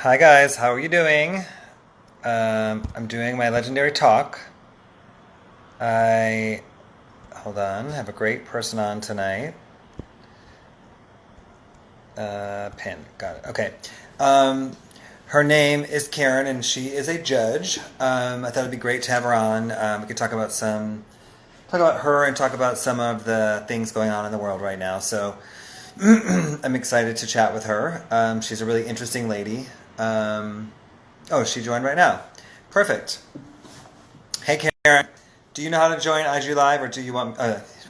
Hi guys, how are you doing? I'm doing my legendary talk. I hold on, have a great person on tonight. Pin, got it. Okay. Um, Her name is Karen, and she is a judge. I thought it'd be great to have her on. We could talk about her, and talk about some of the things going on in the world right now. So I'm excited to chat with her. She's a really interesting lady. Oh, she joined right now. Perfect. Hey, Karen. Do you know how to join IG Live, or do you want?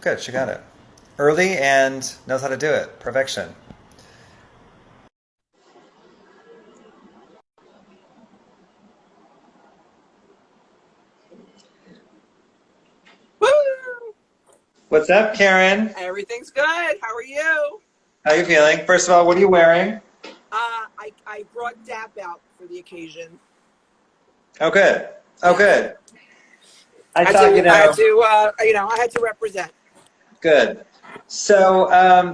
Good, she got it. Early and knows how to do it. Perfection. Woo! What's up, Karen? Everything's good. How are you? How are you feeling? First of all, what are you wearing? I brought DAP out for the occasion. Oh, good. Oh, Yeah. good. I I had thought, to, I had to, I had to represent. good. So,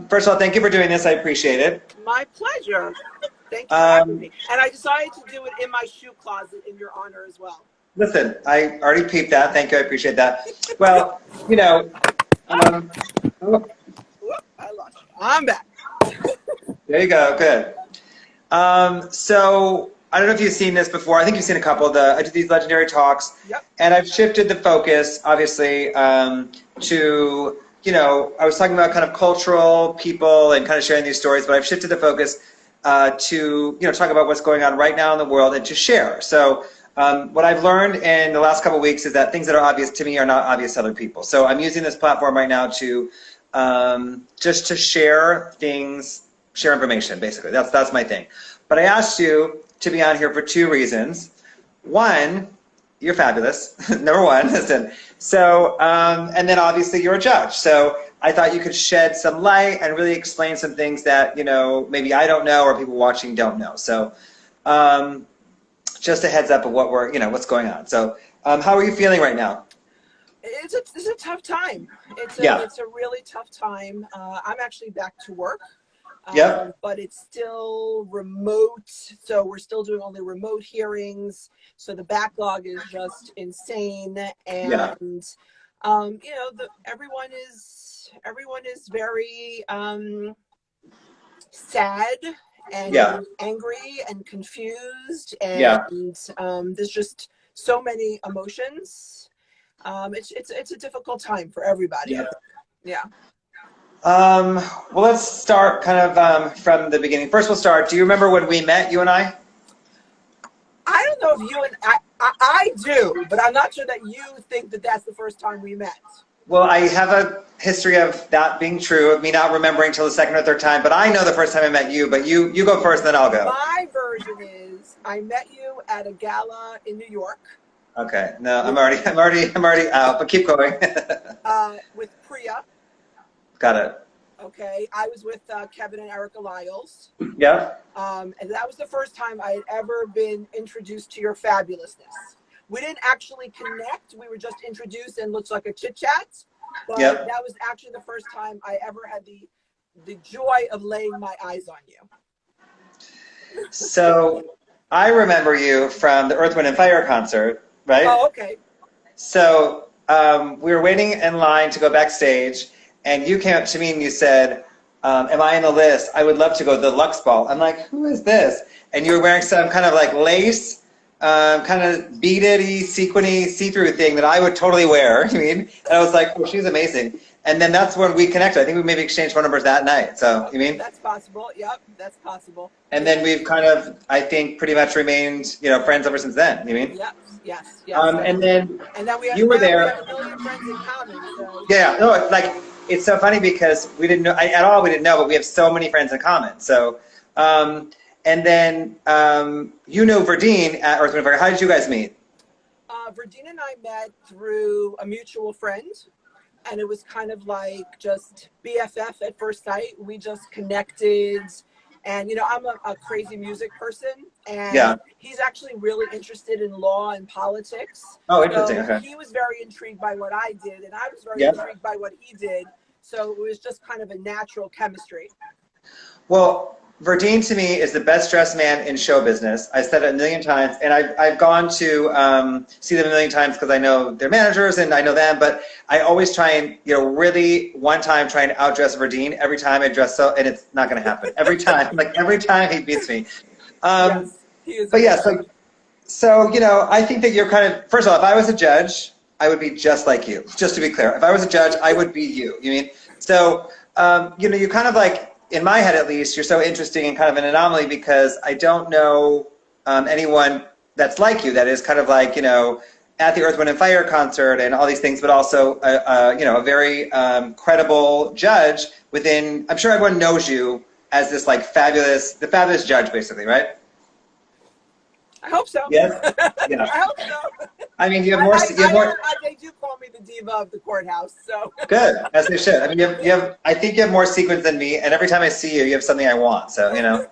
first of all, thank you for doing this. I appreciate it. My pleasure. Thank you for having Um, me. And I decided to do it in my shoe closet in your honor as well. Listen, I already peeped that. Thank you. I appreciate that. Well, you know, um, oh, Whoop, I lost you. I'm back. there you go. Good. So I don't know if you've seen this before. I think you've seen a couple. I do these legendary talks, Yep. and I've shifted the focus, obviously, to, I was talking about kind of cultural people and kind of sharing these stories, but I've shifted the focus to, talk about what's going on right now in the world and to share. So what I've learned in the last couple of weeks is that things that are obvious to me are not obvious to other people. So I'm using this platform right now to just to share things, share information, basically. That's my thing. But I asked you to be on here for two reasons. One, you're fabulous. Number one, listen. So, and then obviously you're a judge. So I thought you could shed some light and really explain some things that, maybe I don't know or people watching don't know. So, just a heads up of what's going on. So, how are you feeling right now? It's a tough time. Yeah. It's a really tough time. I'm actually back to work. Yep. But it's still remote, so we're still doing only remote hearings. So the backlog is just insane, Yeah. and everyone is very sad Yeah. and angry and confused, Yeah. and there's just so many emotions. It's a difficult time for everybody, I Yeah. think. Yeah. Well, let's start kind of from the beginning. First, we'll start. Do you remember when we met, you and I? I don't know if you and I do, but I'm not sure that you think that that's the first time we met. Well, I have a history of that being true, of me not remembering till the second or third time, but I know the first time I met you, but you go first, then I'll go. My version is I met you at a gala in New York Okay. No, with I'm already out, but keep going. with Priya. Got it. Okay, I was with Kevin and Erica Lyles, Yeah. and that was the first time I had ever been introduced to your fabulousness. We didn't actually connect; we were just introduced and looked like a chit chat. But Yep. that was actually the first time I ever had the joy of laying my eyes on you. So I remember you from the Earth, Wind, and Fire concert, right? Oh, okay. So we were waiting in line to go backstage, and you came up to me and you said, am I in the list? I would love to go to the Lux Ball. I'm like, who is this? And you were wearing some kind of like lace, kind of beaded-y, sequiny, see-through thing that I would totally wear. I mean, and I was like, oh, she's amazing. And then that's when we connected. I think we maybe exchanged phone numbers that night. So, you Okay, mean? that's possible. Yep, that's possible. And then we've kind of, I think, pretty much remained, friends ever since then. You mean? Yes, yes, yes. And then And then you were we have there. a million friends in common. So Yeah, no, it's like it's so funny because we didn't know at all. We didn't know, but we have so many friends in common. So, and then Verdine at Earth Wind and Fire. How did you guys meet? Verdina and I met through a mutual friend, and it was kind of like just BFF at first sight. We just connected. And, I'm a crazy music person, and Yeah. he's actually really interested in law and politics. Oh, interesting. So Okay. he was very intrigued by what I did, and I was very Yeah. intrigued by what he did. So it was just kind of a natural chemistry. Well, Verdine to me is the best dressed man in show business. I said it a million times, and I've gone to see them a million times because I know their managers and I know them. But I always try and really one time try and outdress Verdine every time I dress so, and it's not going to happen every time. Like every time he beats me. Yes, he is. But yeah, so I think that you're kind of, first of all, if I was a judge, I would be just like you. Just to be clear, if I was a judge, I would be you. You mean so? You kind of like. In my head, at least, you're so interesting and kind of an anomaly because I don't know anyone that's like you, that is kind of like, at the Earth, Wind, and Fire concert and all these things, but also, a very credible judge within, I'm sure everyone knows you as this like the fabulous judge, basically, right? I hope so. Yes? Yeah. I hope so. I mean, you have more. They do call me the diva of the courthouse, so. Good, as they should. I mean, you have. I think you have more sequins than me, and every time I see you, you have something I want. So Yes.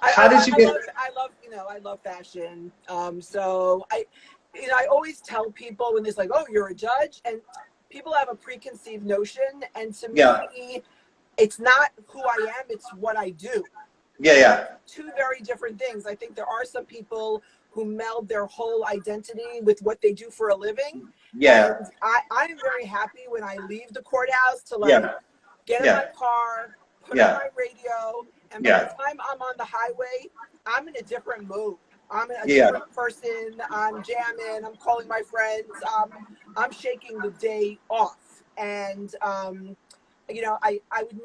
How did you get? I love fashion. So I always tell people when there's like, oh, you're a judge, and people have a preconceived notion, and to me, it's not who I am; it's what I do. Yeah. Two very different things. I think there are some people who meld their whole identity with what they do for a living. Yeah. And I am very happy when I leave the courthouse to get in my car, put on my radio, and by the time I'm on the highway, I'm in a different mood. I'm a different person. I'm jamming. I'm calling my friends. I'm shaking the day off. And I would,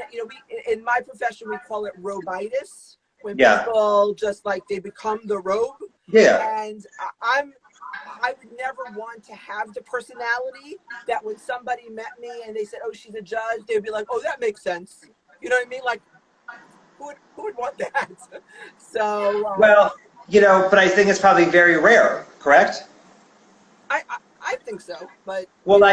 in my profession, we call it robitis, when people just like, they become the robe. Yeah. And I would never want to have the personality that when somebody met me and they said, oh, she's a judge, they'd be like, oh, that makes sense. You know what I mean? Like, who would want that? So. But I think it's probably very rare, correct? I think so, but. Well,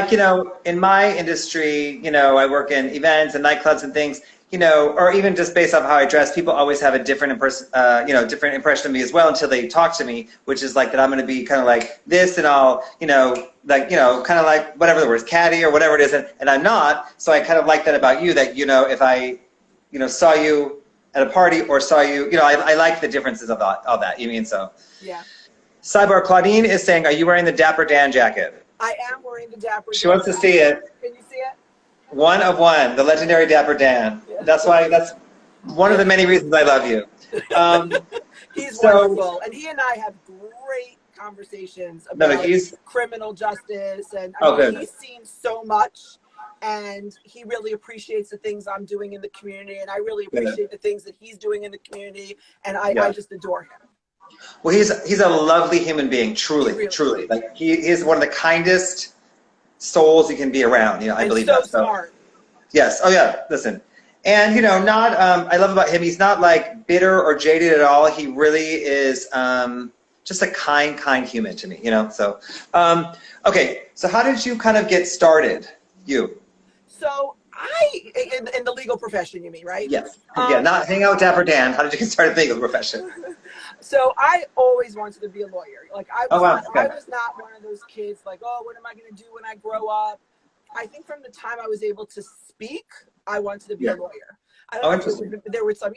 in my industry, I work in events and nightclubs and things, or even just based off how I dress, people always have a different impression of me as well until they talk to me, which is like that I'm going to be kind of like this and I'll, kind of like whatever the word is, catty or whatever it is, and I'm not. So I kind of like that about you, that, if I, saw you at a party or saw you, I like the differences of all that. You mean so? Yeah. Sidebar, Claudine is saying, are you wearing the Dapper Dan jacket? I am wearing the Dapper Dan. She wants to see it. Can you see it? One of one, the legendary Dapper Dan. Yeah. That's one of the many reasons I love you. He's wonderful. And he and I have great conversations about criminal justice. And he's seen so much. And he really appreciates the things I'm doing in the community. And I really appreciate the things that he's doing in the community. And I just adore him. Well, he's a lovely human being, truly. Like he is one of the kindest souls you can be around. I believe that. So smart. Yes. Oh yeah. Listen, and not. I love about him. He's not like bitter or jaded at all. He really is just a kind human to me. So okay. So how did you kind of get started? You. So in the legal profession, you mean, right? Yes. Not hang out with Dapper Dan. How did you get started in the legal profession? So I always wanted to be a lawyer. Like I was not one of those kids like, oh, what am I going to do when I grow up? I think from the time I was able to speak, I wanted to be a lawyer. I don't know, there was some,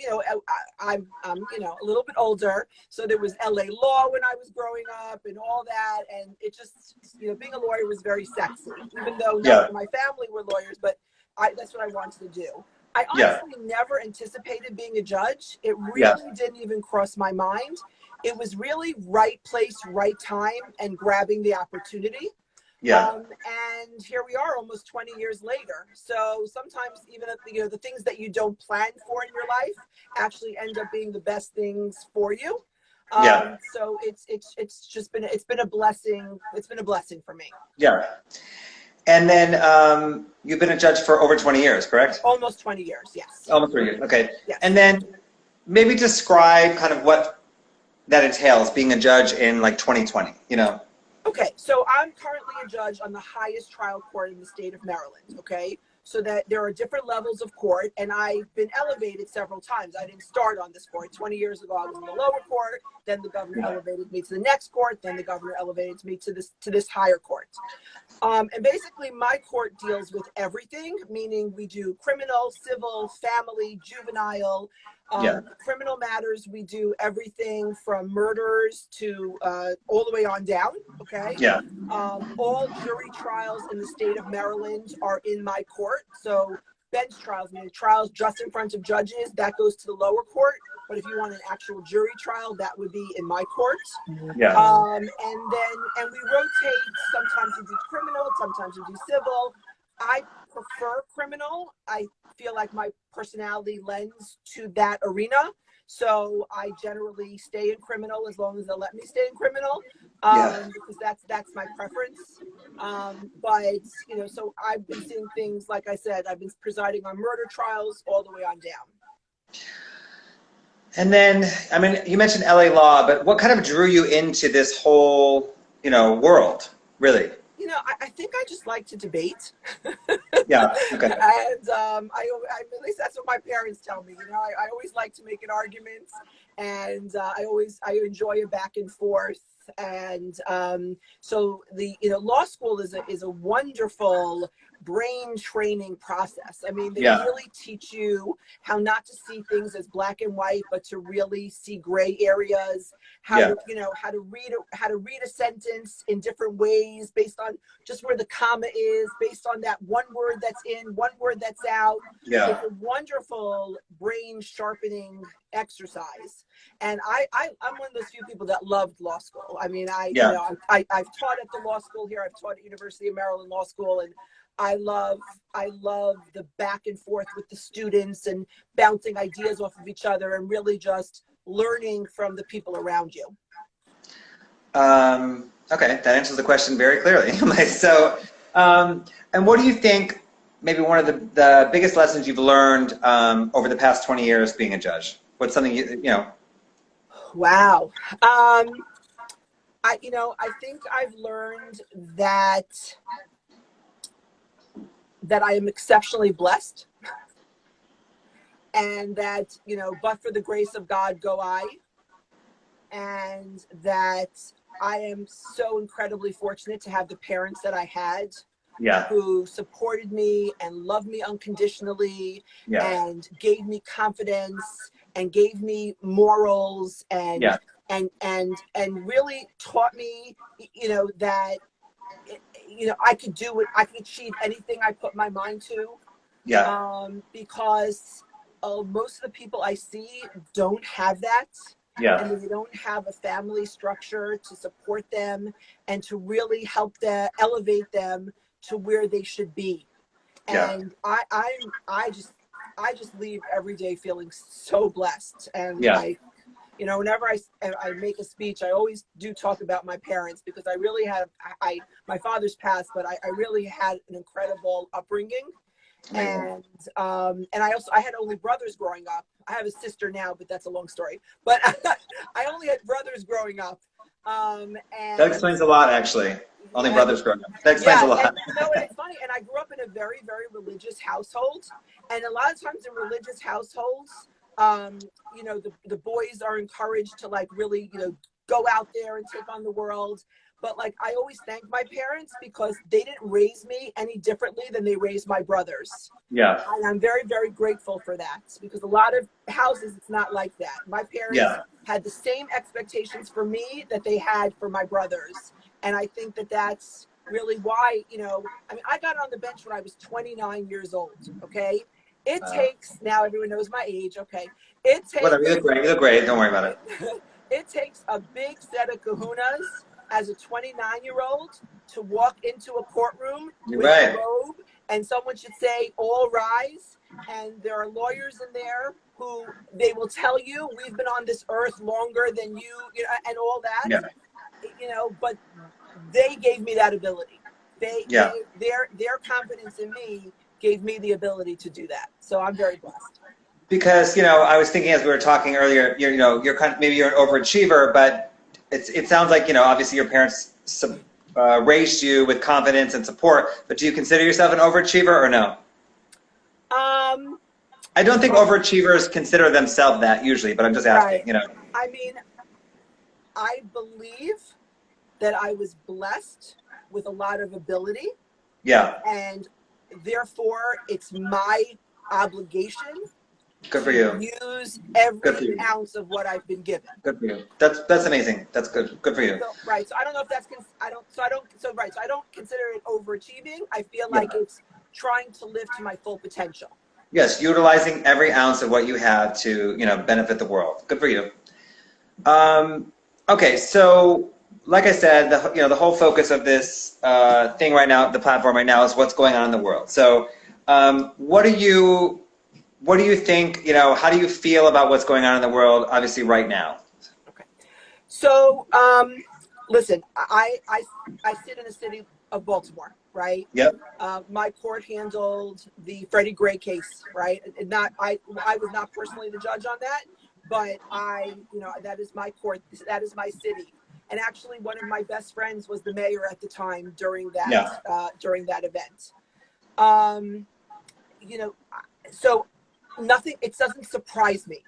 I'm a little bit older, so there was LA law when I was growing up and all that, and it just, being a lawyer was very sexy, even though none of my family were lawyers, but that's what I wanted to do. I honestly never anticipated being a judge. It really didn't even cross my mind. It was really right place, right time, and grabbing the opportunity. And here we are almost 20 years later. So sometimes even the things that you don't plan for in your life actually end up being the best things for you. So it's been a blessing. It's been a blessing for me. Yeah. And then you've been a judge for over 20 years, correct? Almost 20 years, yes. Almost 20 years, okay. Yes. And then maybe describe kind of what that entails, being a judge in like 2020, Okay, so I'm currently a judge on the highest trial court in the state of Maryland, okay? so that there are different levels of court, and I've been elevated several times. I didn't start on this court. 20 years ago, I was in the lower court, then the governor elevated me to the next court, then the governor elevated me to this higher court. And basically my court deals with everything, meaning we do criminal, civil, family, juvenile, criminal matters. We do everything from murders to all the way on down. Okay. Yeah. All jury trials in the state of Maryland are in my court. So bench trials, meaning trials just in front of judges, that goes to the lower court. But if you want an actual jury trial, that would be in my court. Yeah. And we rotate. Sometimes we do criminal, sometimes we do civil. I prefer criminal. I feel like my personality lends to that arena. So I generally stay in criminal as long as they'll let me stay in criminal, because that's my preference. But, you know, so I've been seeing things, like I said, I've been presiding on murder trials all the way on down. And then, I mean, you mentioned LA law, but what kind of drew you into this whole, you know, world, really? You know, I think I just like to debate. Yeah, okay. And I at least that's what my parents tell me. You know, I always like to make an argument, and I enjoy a back and forth. And so the law school is a wonderful brain training process. I mean, they really teach you how not to see things as black and white, but to really see gray areas, how to read a sentence in different ways based on just where the comma is, based on that one word that's in, one word that's out. Yeah. It's a wonderful brain sharpening exercise. And I'm one of those few people that loved law school. I mean, I've taught at the law school here. I've taught at University of Maryland Law School, and I love the back and forth with the students and bouncing ideas off of each other and really just learning from the people around you. Okay, that answers the question very clearly. So, and what do you think maybe one of the biggest lessons you've learned over the past 20 years being a judge? What's something you know? Wow. I think I've learned that I am exceptionally blessed, and that, you know, but for the grace of God go I, and that I am so incredibly fortunate to have the parents that I had, who supported me and loved me unconditionally, and gave me confidence and gave me morals, and really taught me, you know, that, you know, I could do it. I could achieve anything I put my mind to. Because most of the people I see don't have that. And they don't have a family structure to support them and to really help them, elevate them to where they should be. And I just leave every day feeling so blessed. And you know, whenever I make a speech, I always do talk about my parents, because I really have, my father's passed, but I really had an incredible upbringing. And I had only brothers growing up. I have a sister now, but that's a long story. But I only had brothers growing up. And that explains a lot, actually. Only brothers growing up. That explains a lot. And, you know, and it's funny. And I grew up in a very, very religious household. And a lot of times in religious households, you know, the boys are encouraged to, like, really, you know, go out there and take on the world. But, like, I always thank my parents, because they didn't raise me any differently than they raised my brothers. And I'm very, very grateful for that, because a lot of houses, it's not like that. My parents had the same expectations for me that they had for my brothers. And I think that that's really why, you know, I mean, I got on the bench when I was 29 years old, okay? It takes, now everyone knows my age, okay? It takes— Whatever, you look great, don't worry about it. It takes a big set of kahunas as a 29-year-old to walk into a courtroom with a robe, and someone should say, "All rise." And there are lawyers in there who they will tell you, "We've been on this earth longer than you," you know, and all that. You know, but they gave me that ability. Their confidence in me gave me the ability to do that. So I'm very blessed. Because, you know, I was thinking as we were talking earlier, you're kind of, maybe you're an overachiever, but it sounds like, you know, obviously your parents raised you with confidence and support, but do you consider yourself an overachiever or no? Um, I don't think overachievers consider themselves that usually, but I'm just asking, right. you know. I mean, I believe that I was blessed with a lot of ability, Yeah. and therefore it's my obligation Good for to you. use Good for every you. ounce of what I've been given. Good for you. That's amazing. That's good. Good for you. So, right. So I don't know if that's, right. So I don't consider it overachieving. I feel Yeah. like it's trying to live to my full potential. Yes, utilizing every ounce of what you have to, you know, benefit the world. Good for you. Okay, so like I said, the whole focus of this thing right now, the platform right now, is what's going on in the world. So, what do you think? You know, how do you feel about what's going on in the world? Obviously, right now. Okay. So, listen, I sit in the city of Baltimore, right? Yep. My court handled the Freddie Gray case, right? And I was not personally the judge on that, but that is my court, that is my city. And actually, one of my best friends was the mayor at the time during that event. You know, so nothing. It doesn't surprise me,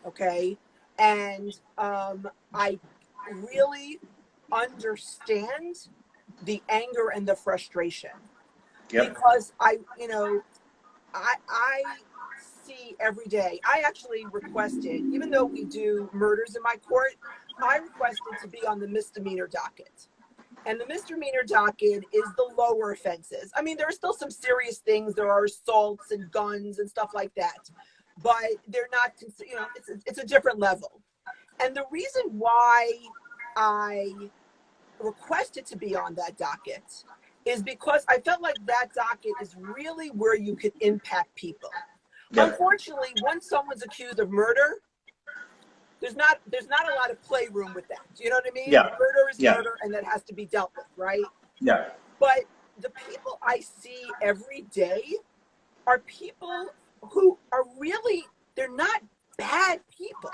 okay? And I really understand the anger and the frustration. Yep. Because I see every day. I actually requested, even though we do murders in my court, I requested to be on the misdemeanor docket. And the misdemeanor docket is the lower offenses. I mean, there are still some serious things. There are assaults and guns and stuff like that, but they're not, it's a different level. And the reason why I requested to be on that docket is because I felt like that docket is really where you could impact people. Yep. Unfortunately, once someone's accused of murder, there's not a lot of playroom with that. Do you know what I mean? Yeah. Murder is Yeah. murder, and that has to be dealt with, right? Yeah. But the people I see every day are people who are really, they're not bad people.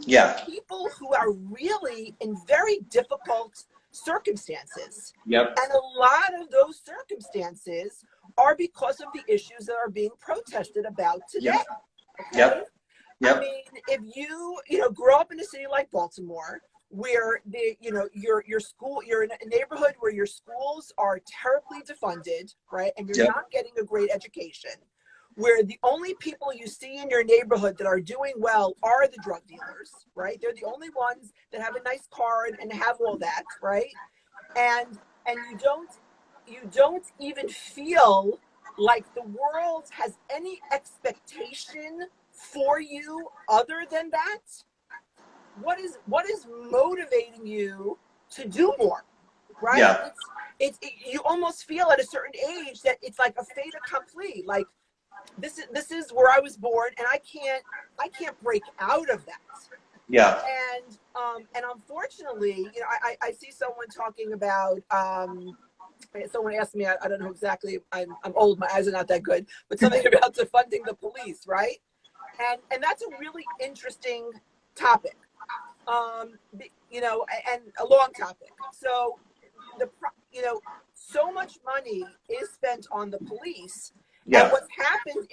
Yeah. They're people who are really in very difficult circumstances. Yep. And a lot of those circumstances are because of the issues that are being protested about today. Yep. Okay? Yep. Yep. I mean, if you grow up in a city like Baltimore, where your school, you're in a neighborhood where your schools are terribly defunded, right? And you're Yep. not getting a great education, where the only people you see in your neighborhood that are doing well are the drug dealers, right? They're the only ones that have a nice car and have all that, right? And you don't even feel like the world has any expectation for you other than that. What is motivating you to do more, right? Yeah. You almost feel at a certain age that it's like a fait accompli. Like this is where I was born, and I can't break out of that. Yeah. And unfortunately, I see someone talking about. Someone asked me, I don't know exactly. I'm old, my eyes are not that good, but something about defunding the police, right? And that's a really interesting topic, and a long topic. So so much money is spent on the police. Yeah. And what's happened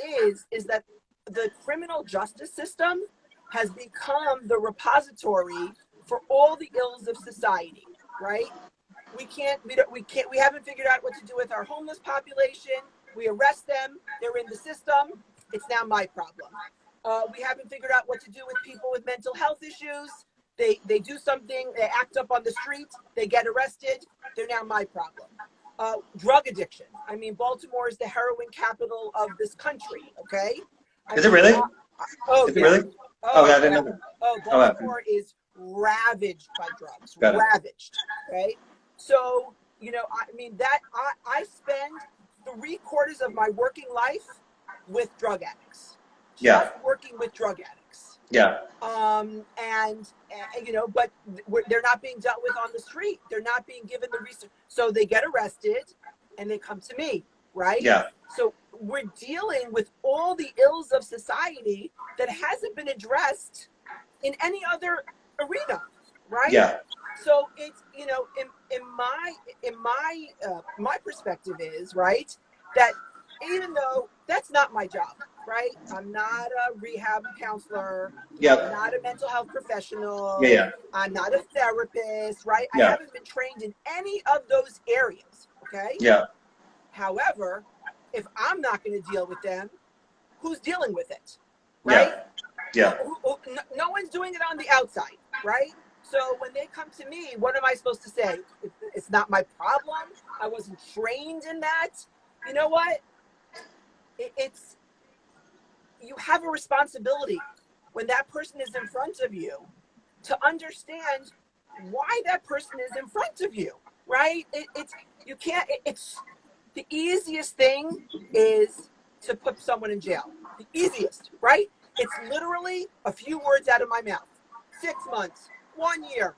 is that the criminal justice system has become the repository for all the ills of society, right? We haven't figured out what to do with our homeless population. We arrest them, they're in the system. It's now my problem. We haven't figured out what to do with people with mental health issues. They do something, they act up on the street, they get arrested, they're now my problem. Drug addiction. I mean, Baltimore is the heroin capital of this country, okay? Is it really? Oh, Is it yeah. really? Oh, yeah, I didn't know that. Oh, Baltimore is ravaged by drugs. Got it. Ravaged, okay? So, I spend 3/4 of my working life with drug addicts. Yeah. Just working with drug addicts. Yeah. But they're not being dealt with on the street. They're not being given the research. So they get arrested and they come to me, right? Yeah. So we're dealing with all the ills of society that hasn't been addressed in any other arena, right? Yeah. So it's, in my perspective is, right, that even though that's not my job, right? I'm not a rehab counselor. Yep. I'm not a mental health professional. Yeah. I'm not a therapist, right? I Yeah. haven't been trained in any of those areas, okay? Yeah. However, if I'm not going to deal with them, who's dealing with it, right? Yeah. No one's doing it on the outside, right? So when they come to me, what am I supposed to say? It's not my problem. I wasn't trained in that. You know what? It's you have a responsibility when that person is in front of you to understand why that person is in front of you, right? It's the easiest thing is to put someone in jail. The easiest, right? It's literally a few words out of my mouth. 6 months, 1 year.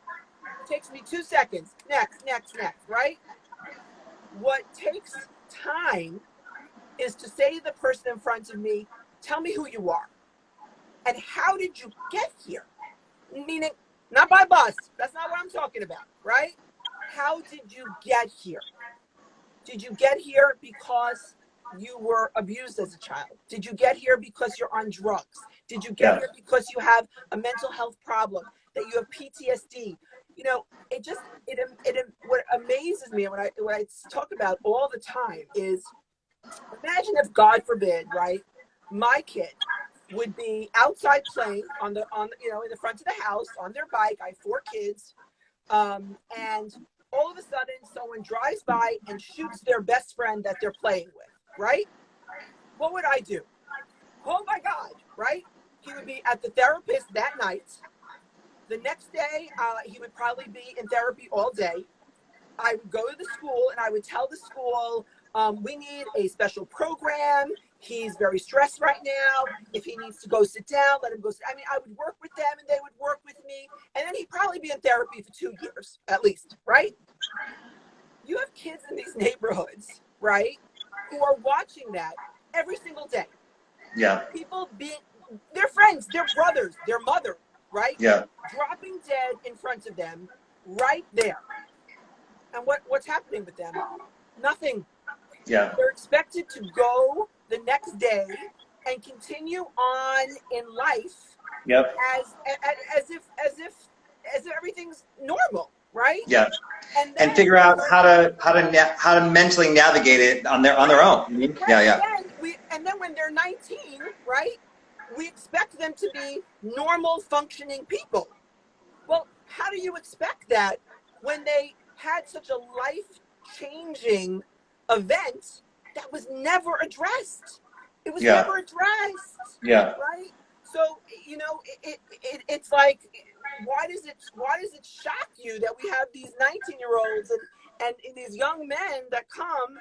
It takes me 2 seconds. Next, right? What takes time is to say to the person in front of me, tell me who you are. And how did you get here? Meaning, not by bus. That's not what I'm talking about, right? How did you get here? Did you get here because you were abused as a child? Did you get here because you're on drugs? Did you get here because you have a mental health problem, that you have PTSD? You know, what amazes me and what I talk about all the time is, imagine if, God forbid, right, my kid would be outside playing in the front of the house on their bike. I have 4 kids, and all of a sudden someone drives by and shoots their best friend that they're playing with, right? What would I do? Oh my God, right? He would be at the therapist that night. The next day, he would probably be in therapy all day. I would go to the school and I would tell the school, we need a special program. He's very stressed right now. If he needs to go sit down, let him go. I would work with them and they would work with me. And then he'd probably be in therapy for 2 years at least, right? You have kids in these neighborhoods, right, who are watching that every single day. Yeah. People their friends, their brothers, their mother, right? Yeah. Dropping dead in front of them right there. And what's happening with them? Nothing. Yeah. They're expected to go the next day and continue on in life. Yep. As if everything's normal, right? Yeah. And figure out how to mentally navigate it on their own. Right. Yeah. And then when they're 19, right, we expect them to be normal functioning people. Well, how do you expect that when they had such a life-changing event that was never addressed? It was never addressed. Yeah. Right? So, you know, it's like, why does it shock you that we have these 19-year-olds and these young men that come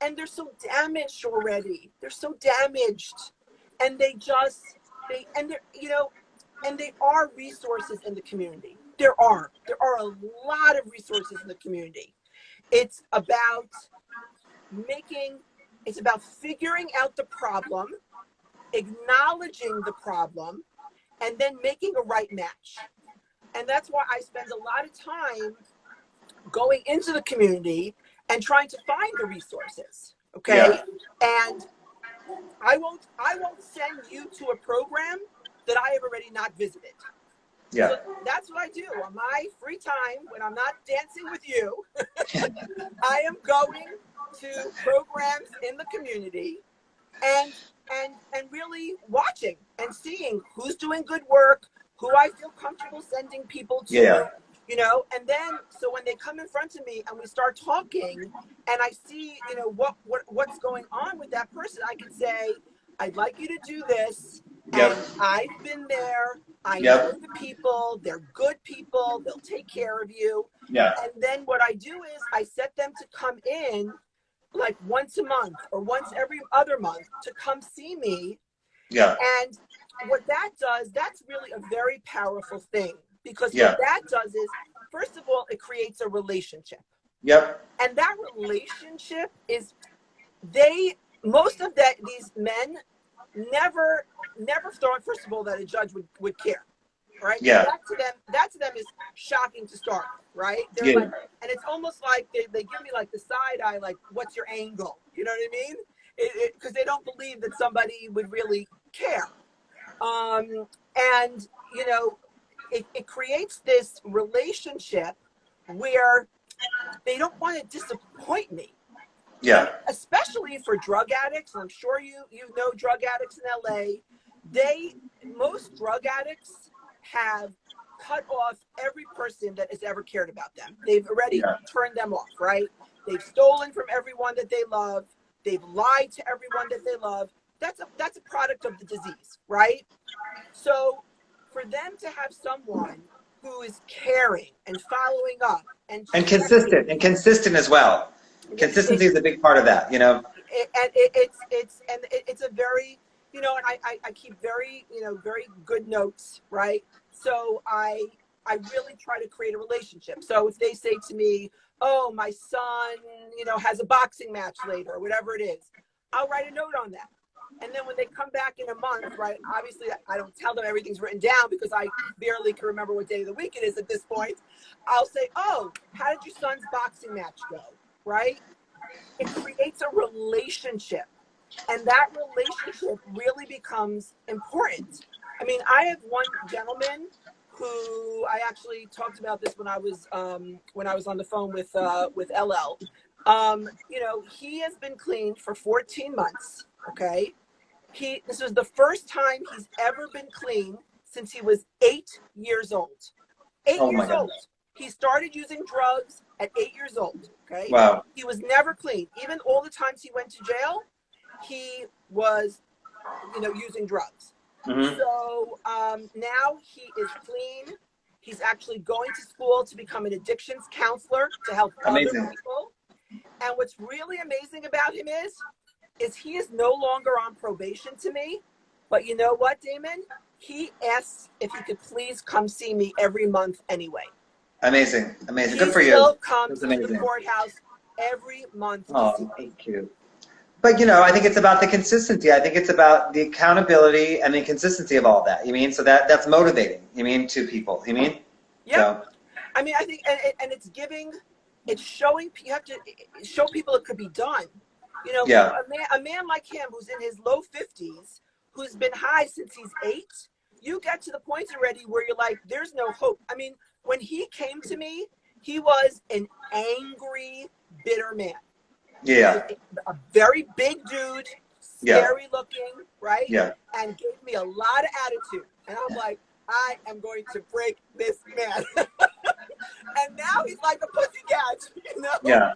and they're so damaged already? They're so damaged, and they are resources in the community. There are a lot of resources in the community. It's about figuring out the problem, acknowledging the problem, and then making a right match. And that's why I spend a lot of time going into the community and trying to find the resources. Okay. Yeah. And I won't send you to a program that I have already not visited. Yeah. So that's what I do on my free time when I'm not dancing with you. I am going to programs in the community and really watching and seeing who's doing good work, who I feel comfortable sending people to. Yeah. You know, and then so when they come in front of me and we start talking and I see, you know, what's going on with that person, I can say, I'd like you to do this. Yep. And I've been there. I know the people. They're good people. They'll take care of you. Yeah. And then what I do is I set them to come in like once a month or once every other month to come see me. Yeah. And what that does, that's really a very powerful thing. Because what that does is, first of all, it creates a relationship. Yep. And that relationship is, most of these men never thought, first of all, that a judge would care, right? Yeah. So that to them is shocking to start, right? They're like, and it's almost like they give me like the side eye, like, what's your angle? You know what I mean? because they don't believe that somebody would really care. And, you know, it creates this relationship where they don't want to disappoint me. Yeah. Especially for drug addicts, and I'm sure you know drug addicts in LA. Most drug addicts have cut off every person that has ever cared about them. They've already turned them off, right? They've stolen from everyone that they love. They've lied to everyone that they love. That's a product of the disease, right? So for them to have someone who is caring and following up and consistent as well. Consistency is a big part of that, you know. It's a very, you know, and I keep very, you know, very good notes, right? So I really try to create a relationship. So if they say to me, oh, my son, you know, has a boxing match later or whatever it is, I'll write a note on that. And then when they come back in a month, right, obviously I don't tell them everything's written down because I barely can remember what day of the week it is at this point. I'll say, oh, how did your son's boxing match go, right? It creates a relationship. And that relationship really becomes important. I mean, I have one gentleman who I actually talked about this when I was on the phone with LL. You know, he has been clean for 14 months. Okay. This was the first time he's ever been clean since he was 8 years old. 8 years old. He started using drugs at 8 years old. Okay. Wow. He was never clean. Even all the times he went to jail, he was, you know, using drugs. Mm-hmm. So now he is clean. He's actually going to school to become an addictions counselor to help other people. And what's really amazing about him is he is no longer on probation to me. But you know what, Damon? He asks if he could please come see me every month anyway. Amazing. Good for you. He still comes to the courthouse every month to see me. Thank you. But, you know, I think it's about the consistency. I think it's about the accountability and the consistency of all that. You mean? So that's motivating, you mean, to people. You mean? Yeah. So. I mean, I think, and it's showing, you have to show people it could be done. You know, a man like him who's in his low 50s, who's been high since he's 8, you get to the point already where you're like, there's no hope. I mean, when he came to me, he was an angry, bitter man. Yeah. A very big dude, scary looking, right? Yeah. And gave me a lot of attitude. And I'm like, I am going to break this man. And now he's like a pussycat, you know? Yeah.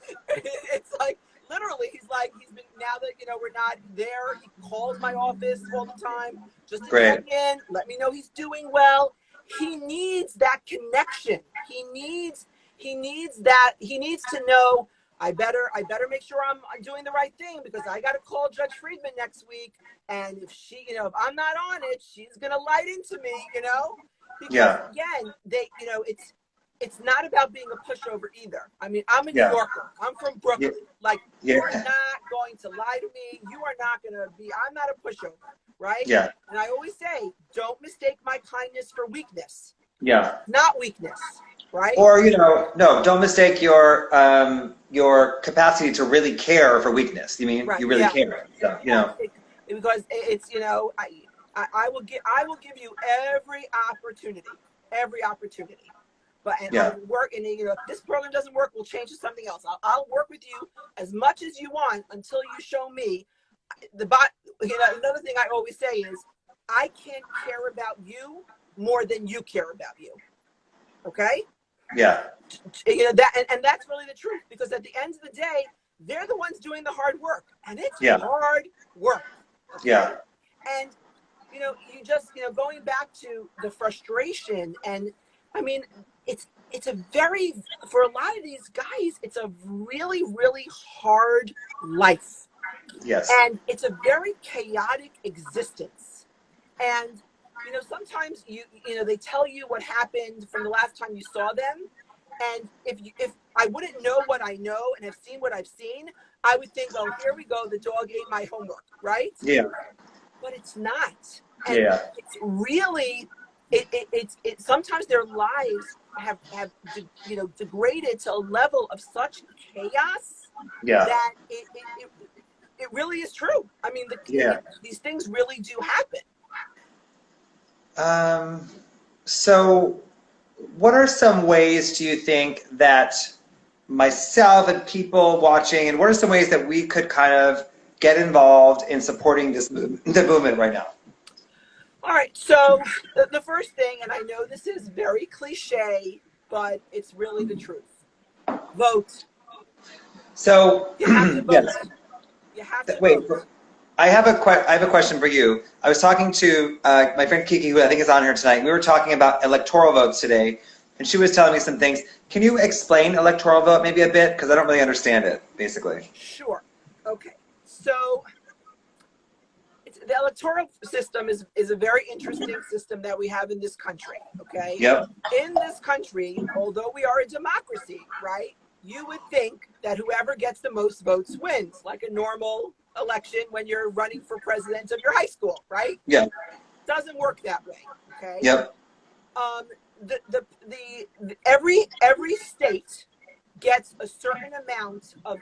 It's like, literally, he's been, now that, you know, we're not there, he calls my office all the time just to check in, let me know he's doing well. He needs that connection. He needs to know, I better make sure I'm doing the right thing because I got to call Judge Friedman next week. And if she, you know, if I'm not on it, she's going to light into me, you know, because again, you know, it's not about being a pushover either. I mean, I'm a New Yorker. I'm from Brooklyn. Like, you are not going to lie to me. You are not going to be, I'm not a pushover, right? Yeah. And I always say, don't mistake my kindness for weakness. Yeah. Not weakness, right? Or, you know, no, don't mistake your capacity to really care for weakness. You mean you really care? So, you know. Because it's, you know, I will give you every opportunity. But I work, and you know, if this program doesn't work, we'll change to something else. I'll work with you as much as you want until you show me you know, another thing I always say is I can't care about you more than you care about you. Okay? Yeah. You know that, and that's really the truth, because at the end of the day, they're the ones doing the hard work, and it's hard work. Okay? Yeah. And you know, going back to the frustration, and I mean, it's a very, for a lot of these guys, it's a really, really hard life. Yes. And it's a very chaotic existence. And, you know, sometimes you know, they tell you what happened from the last time you saw them. And if I wouldn't know what I know and have seen what I've seen, I would think, oh, here we go, the dog ate my homework, right? Yeah. But it's not. And it's really, it's sometimes their lives have you know, degraded to a level of such chaos that it really is true. I mean, these things really do happen. So what are some ways, do you think, that myself and people watching, and what are some ways that we could kind of get involved in supporting the movement right now? All right, so the first thing, and I know this is very cliche, but it's really the truth. Vote. So you have to vote. yes. You have to Wait, vote. I have a question for you. I was talking to my friend Kiki, who I think is on here tonight. We were talking about electoral votes today, and she was telling me some things. Can you explain electoral vote maybe a bit? Because I don't really understand it, basically. Sure. Okay. So the electoral system is a very interesting system that we have in this country, okay? Yep. In this country, although we are a democracy, right, you would think that whoever gets the most votes wins, like a normal election when you're running for president of your high school, right? Yeah. Doesn't work that way, okay? Yep. Every state gets a certain amount of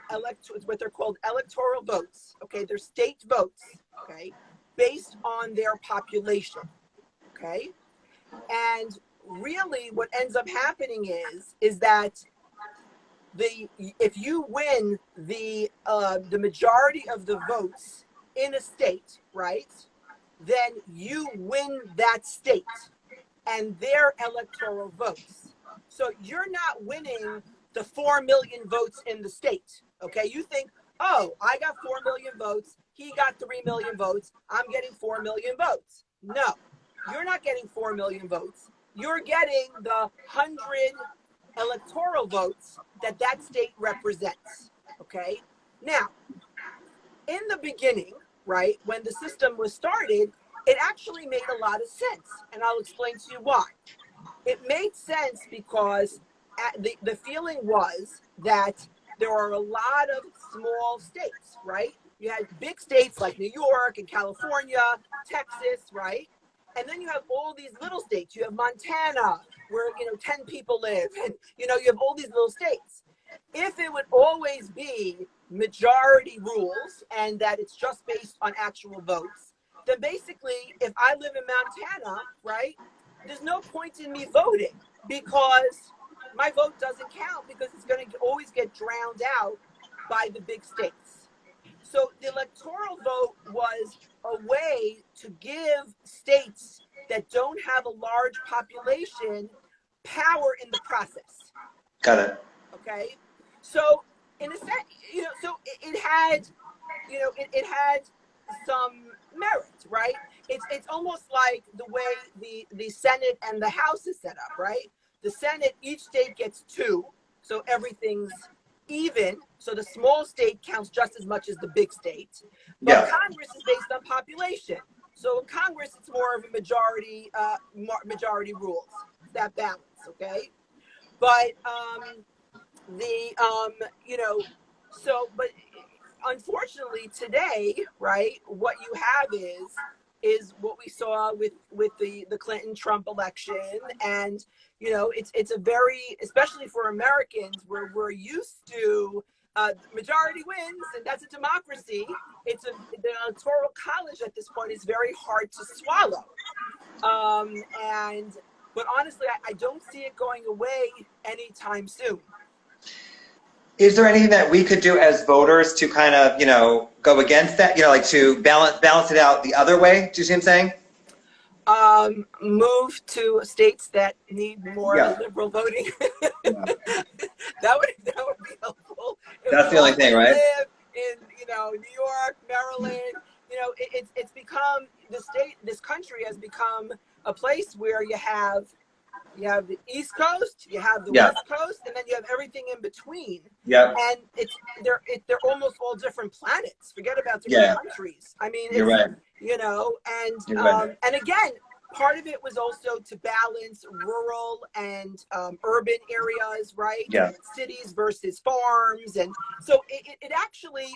what they're called electoral votes, okay? They're state votes, okay, based on their population, okay? And really what ends up happening is that if you win the majority of the votes in a state, right, then you win that state and their electoral votes. So you're not winning the 4 million votes in the state, okay? You think, oh, I got 4 million votes, he got 3 million votes, I'm getting 4 million votes. No, you're not getting 4 million votes. You're getting the 100 electoral votes that state represents, okay? Now, in the beginning, right, when the system was started, it actually made a lot of sense, and I'll explain to you why. It made sense because the feeling was that there are a lot of small states, right? You had big states like New York and California, Texas, right? And then you have all these little states. You have Montana, where 10 people live, and you have all these little states. If it would always be majority rules and that it's just based on actual votes, then basically, if I live in Montana, right, there's no point in me voting because my vote doesn't count because it's going to always get drowned out by the big states. So the electoral vote was a way to give states that don't have a large population power in the process. Got it. Okay. So in a sense, so it had, it had some merit, right? It's almost like the way the Senate and the House is set up, right? The Senate, each state gets 2, so everything's even. So the small state counts just as much as the big state. But Congress is based on population. So in Congress, it's more of a majority rules, that balance, okay? But but unfortunately today, right, what you have is what we saw with the Clinton Trump election. And it's a very, especially for Americans, where we're used to majority wins, and that's a democracy. The electoral college at this point is very hard to swallow. But honestly, I don't see it going away anytime soon. Is there anything that we could do as voters to kind of, go against that, like to balance it out the other way? Do you see what I'm saying? Move to states that need more liberal voting. That would be helpful. That's the only thing, right? Live in New York, Maryland. It's become this country has become a place where you have the East Coast, you have the West Coast, and then you have everything in between. Yeah. And they're almost all different planets. Forget about different countries. I mean, you're right. And again, part of it was also to balance rural and urban areas, right? Yeah. Cities versus farms. And so it actually,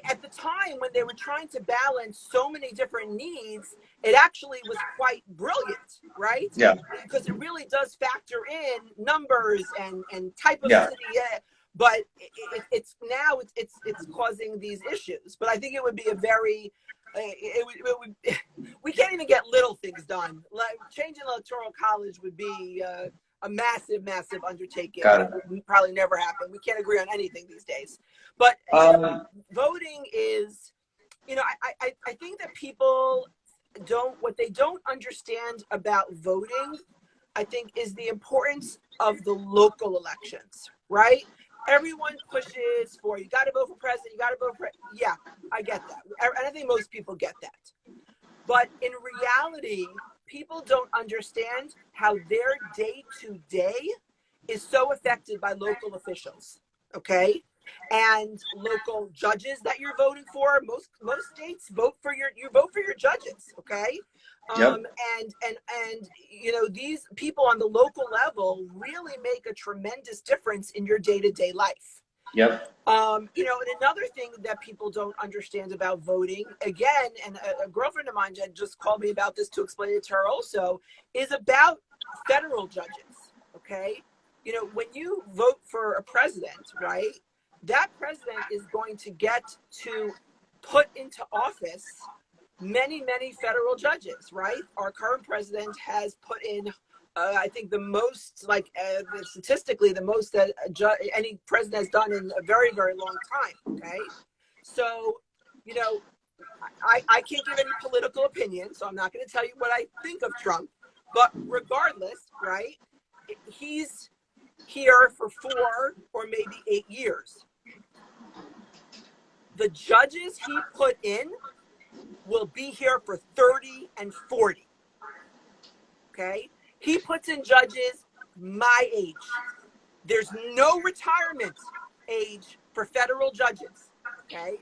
at the time when they were trying to balance so many different needs, it actually was quite brilliant, right? Yeah. Because it really does factor in numbers and type of city. Yeah. but it's now it's causing these issues. But I think it would be a very we can't even get little things done. Like changing electoral college would be a massive undertaking. Got it. It would probably never happen. We can't agree on anything these days. But voting is, I think that people what they don't understand about voting, I think, is the importance of the local elections, right? Everyone pushes for, you got to vote for president, you got to vote for, yeah, I get that. And I think most people get that. But in reality, people don't understand how their day-to-day is so affected by local officials, okay? And local judges that you're voting for. Most states vote for your judges, okay? Yep. And these people on the local level really make a tremendous difference in your day-to-day life. Yep. And another thing that people don't understand about voting, again, and a girlfriend of mine just called me about this to explain it to her also, is about federal judges, okay? When you vote for a president, right, that president is going to get to put into office many federal judges, right? Our current president has put in, I think, the most, statistically, the most that any president has done in a very long time, okay? So, I can't give any political opinion, so I'm not going to tell you what I think of Trump, but regardless, right, he's here for 4 or maybe 8 years. The judges he put in will be here for 30 and 40. Okay? He puts in judges my age. There's no retirement age for federal judges. Okay?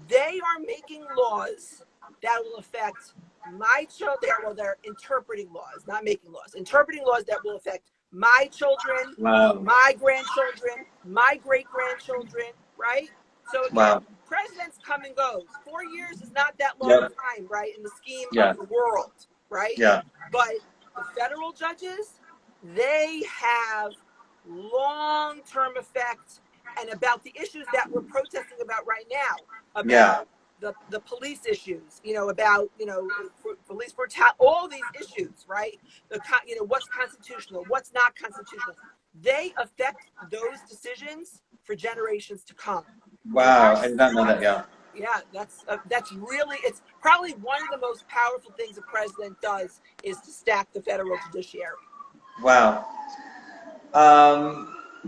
They are making laws that will affect my children. Well, they're interpreting laws, not making laws. Interpreting laws that will affect my children, Wow. my grandchildren, my great-grandchildren, right? So again, Wow. presidents come and goes. 4 years is not that long a time, right, in the scheme of the world, right? Yeah. But the federal judges, they have long-term effect, and about the issues that we're protesting about right now, about the police issues, about police brutality, all these issues, right? What's constitutional, what's not constitutional. They affect those decisions for generations to come. Wow, I did not know that. Yeah. Yeah, that's really, it's probably one of the most powerful things a president does is to stack the federal judiciary. Wow.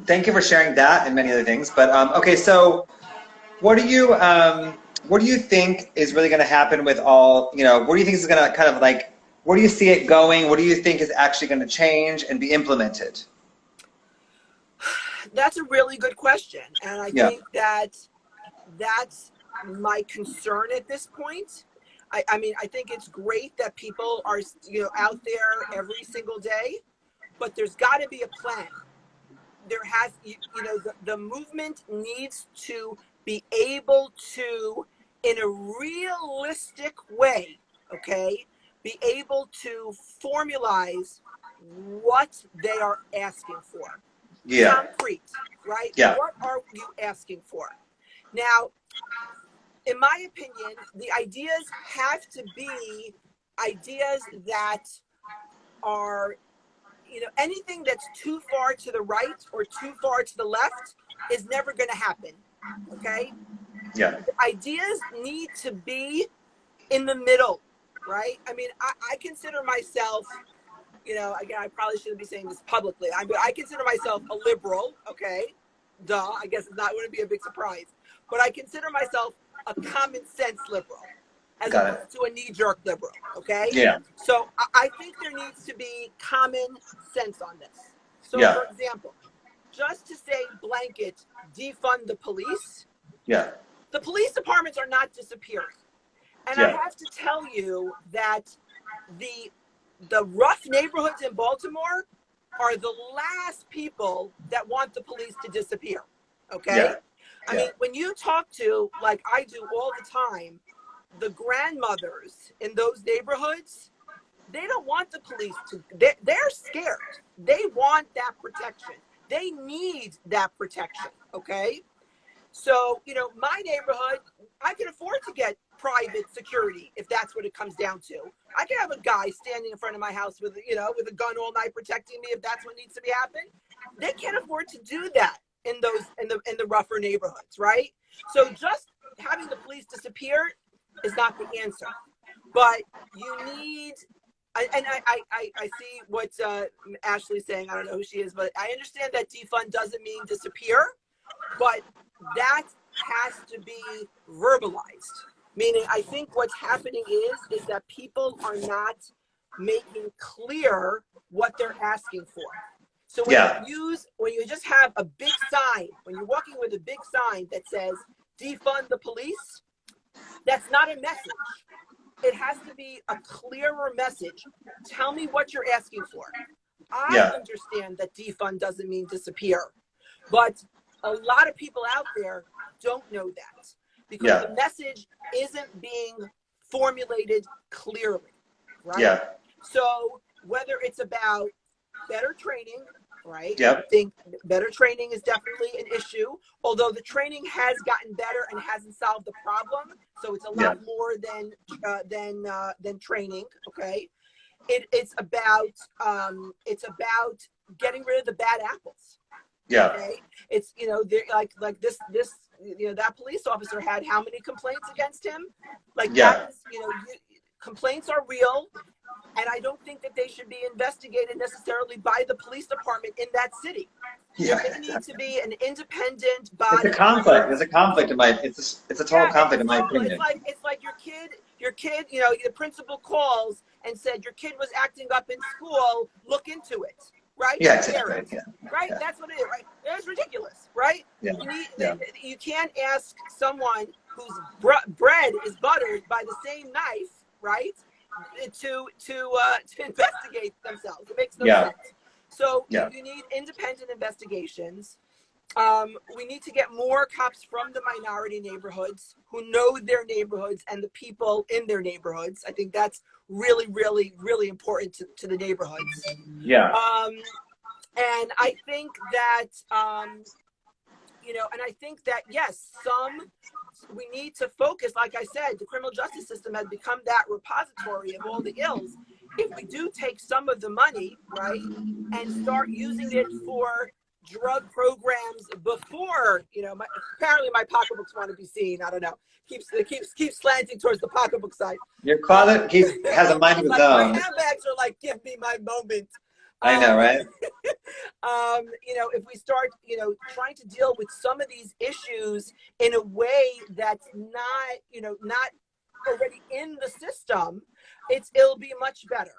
Thank you for sharing that and many other things. But okay, so what do you think is really going to happen with all? What do you think is going to kind of where do you see it going? What do you think is actually going to change and be implemented? That's a really good question, and I think that's my concern at this point. I mean, I think it's great that people are out there every single day, but there's got to be a plan. There has, the movement needs to be able to, in a realistic way, okay, be able to formalize what they are asking for. Yeah. Concrete, right? Yeah. What are you asking for? Now, in my opinion, the ideas have to be ideas that are, anything that's too far to the right or too far to the left is never going to happen. Okay? Yeah. The ideas need to be in the middle, right? I mean, I consider myself, again, I probably shouldn't be saying this publicly. I consider myself a liberal, okay? Duh, I guess it wouldn't be a big surprise. But I consider myself a common sense liberal as opposed to a knee-jerk liberal, okay? Yeah. So I think there needs to be common sense on this. So, for example, just to say blanket, defund the police, the police departments are not disappearing. And I have to tell you that the rough neighborhoods in Baltimore are the last people that want the police to disappear, okay? I mean, when you talk to, like I do all the time, the grandmothers in those neighborhoods, they don't want the police to, they're scared. They want that protection. they need that protection, okay? So, you know, my neighborhood, I can afford to get private security if that's what it comes down to. I can have a guy standing in front of my house with, you know, with a gun all night protecting me if that's what needs to be happening. They can't afford to do that in the rougher neighborhoods, right? So just having the police disappear is not the answer. But you need, and I see what Ashley's saying. I don't know who she is, but I understand that defund doesn't mean disappear, but that has to be verbalized. Meaning, I think what's happening is that people are not making clear what they're asking for. So when you just have a big sign, when you're walking with a big sign that says defund the police, that's not a message. It has to be a clearer message. Tell me what you're asking for. I understand that defund doesn't mean disappear, but a lot of people out there don't know that because the message isn't being formulated clearly, right? Yeah. So whether it's about better training, right? I think better training is definitely an issue, although the training has gotten better and hasn't solved the problem. So it's a lot more than training. Okay, it's about getting rid of the bad apples. Yeah, okay? It's, you know, like this you know, that police officer had how many complaints against him? Like that is, you know, complaints are real. And I don't think that they should be investigated necessarily by the police department in that city. Yeah. There needs to be an independent body. It's a conflict. There's a conflict in my. It's a total conflict in my opinion. It's like your kid. You know, the principal calls and said your kid was acting up in school. Look into it, right? Yeah, exactly. Yeah. Right. Yeah. That's what it is. Right. It's ridiculous, right? Yeah. You can't ask someone whose bread is buttered by the same knife, right? To investigate themselves. It makes no sense. So you need independent investigations. We need to get more cops from the minority neighborhoods who know their neighborhoods and the people in their neighborhoods. I think that's really, really, really important to the neighborhoods. Yeah. And I think that you know, and I think that yes, we need to focus, like I said, the criminal justice system has become that repository of all the ills. If we do take some of the money, right, and start using it for drug programs before, you know, apparently my pocketbooks want to be seen. I don't know. Keeps slanting towards the pocketbook side. Your closet has a mind of its own. My handbags are like, give me my moment. I know, right? You know, if we start, you know, trying to deal with some of these issues in a way that's not, you know, not already in the system, it'll be much better.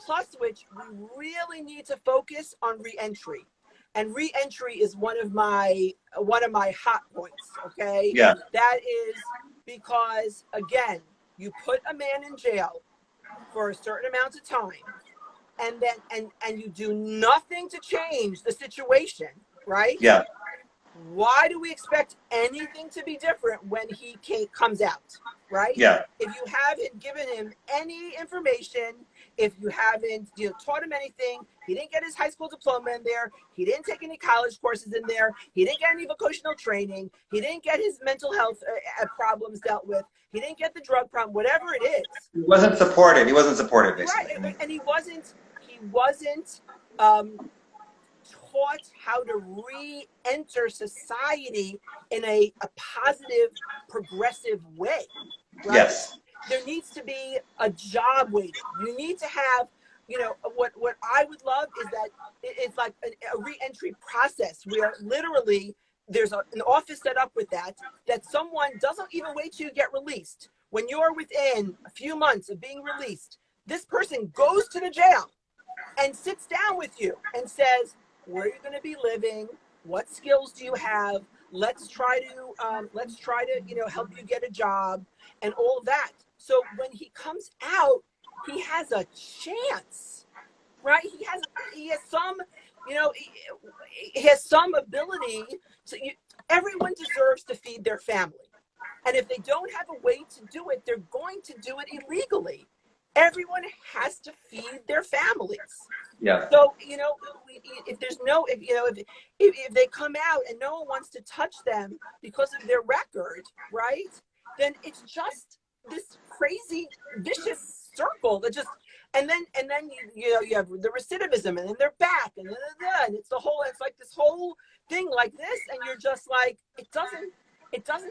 Plus which we really need to focus on reentry. And reentry is one of my hot points, okay? Yeah. That is because, again, you put a man in jail for a certain amount of time, and then and you do nothing to change the situation, right? Yeah. Why do we expect anything to be different when he comes out, right? Yeah. If you haven't given him any information, if you haven't, you know, taught him anything, he didn't get his high school diploma in there, he didn't take any college courses in there, he didn't get any vocational training, he didn't get his mental health problems dealt with, he didn't get the drug problem, whatever it is. He wasn't supported. He wasn't supported, basically. Right, and he wasn't taught how to re-enter society in a positive, progressive way. Right? Yes. There needs to be a job waiting. You need to have, you know, what I would love is that it's like a re-entry process where literally there's an office set up with that someone doesn't even wait till you get released. When you're within a few months of being released, this person goes to the jail and sits down with you and says, where are you going to be living? What skills do you have? Let's try to, you know, help you get a job and all that. So when he comes out, he has a chance, right? He has some, you know, he has some ability to, everyone deserves to feed their family. And if they don't have a way to do it, they're going to do it illegally. Everyone has to feed their families. Yeah. So, you know, if there's no, if they come out and no one wants to touch them because of their record, right? Then it's just this crazy vicious circle that just, and then you have the recidivism, and then they're back, and it's like this whole thing like this, and you're just like, it doesn't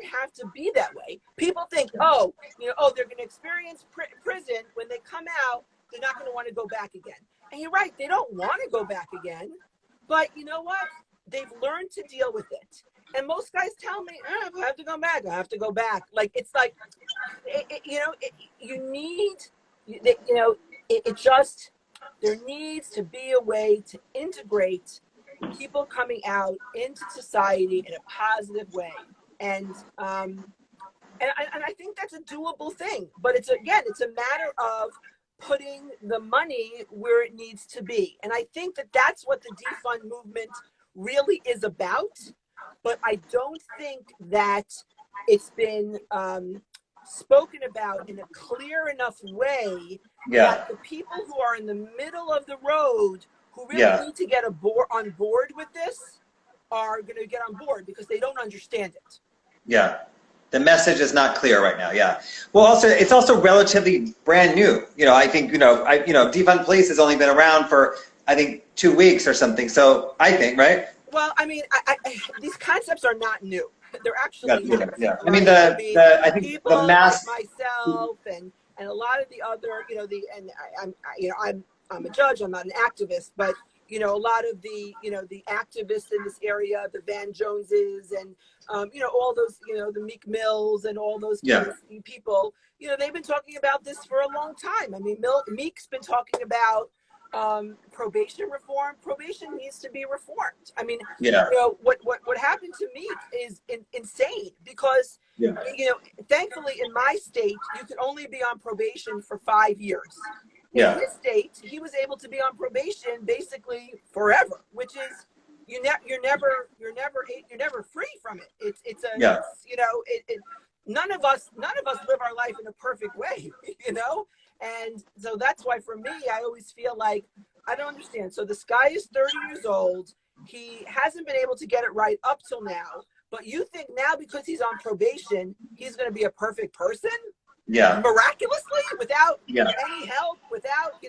have to be that way. People think, they're going to experience prison. When they come out, they're not going to want to go back again. And you're right, they don't want to go back again, but you know what? They've learned to deal with it. And most guys tell me, if I have to go back, I have to go back. Like, it's like, there needs to be a way to integrate people coming out into society in a positive way. And I think that's a doable thing, but it's a matter of putting the money where it needs to be. And I think that's what the defund movement really is about. But I don't think that it's been spoken about in a clear enough way that the people who are in the middle of the road, who really need to get on board with this, are going to get on board because they don't understand it. Yeah. The message is not clear right now. Yeah. Well, also, it's also relatively brand new. I think, defund police has only been around for, I think, 2 weeks or something. So I think, right? Well, I mean, these concepts are not new. They're actually new. Yeah. Right? I mean, I think people the mass, like myself and a lot of the other, I'm a judge. I'm not an activist, but a lot of the activists in this area, the Van Joneses and all those, the Meek Mills and all those people, they've been talking about this for a long time. I mean, Meek's been talking about probation reform. Probation needs to be reformed. I mean, what happened to Meek is insane because, thankfully in my state, you can only be on probation for 5 years. In his state, he was able to be on probation basically forever, which is you're never free from it. None of us live our life in a perfect way, and so that's why for me, I always feel like I don't understand. So this guy is 30 years old. He hasn't been able to get it right up till now, but you think now because he's on probation, he's going to be a perfect person? Miraculously, without any help, without